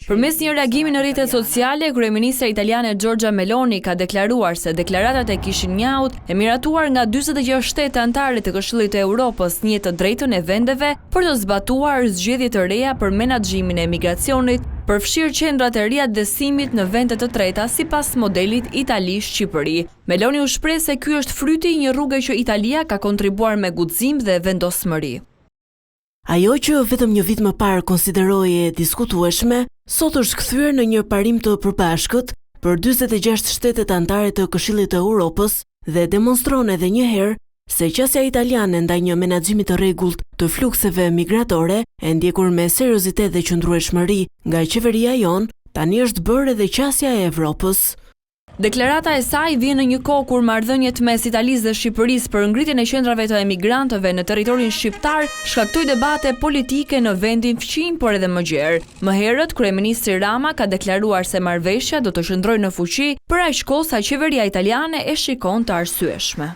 Përmes një reagimi në rrjetet sociale, kryeministra italiane Giorgia Meloni ka deklaruar se deklaratat e kishin njaut e miratuar nga 46 shtete anëtare të Këshillit të Europës një të drejtën e vendeve për të zbatuar zgjedhje të reja për menaxhimin e emigracionit, përfshirë qendrat e reja të dësimit në vende të treta sipas modelit Itali-Shqipëri. Meloni u shpreh se ky është fryti i një rruge që Italia ka kontribuar me guxim dhe vendosmëri. Ajo që vetëm një vit më parë konsiderohej e diskutueshme, sot është kthyer në një parim të përbashkët për 46 shtetet anëtare të Këshillit të Europës dhe demonstron edhe një herë se qasja italiane ndaj një menaxhimi të rregullt të flukseve migratore e ndjekur me seriozitet dhe qëndrueshmëri nga qeveria jon, tani është bërë edhe qasja e Evropës. Deklarata e saj vjen në një kohë kur marrëdhëniet mes Italisë dhe Shqipërisë për ngritjen e qendrave të emigrantëve në territorin shqiptar shkaktoi debate politike në vendin fqinj, por edhe më gjerë. Më herët, kryeministri Rama ka deklaruar se marrëveshja do të qëndrojë në fuqi për aq kohë sa qeveria italiane e shikon të arsyeshme.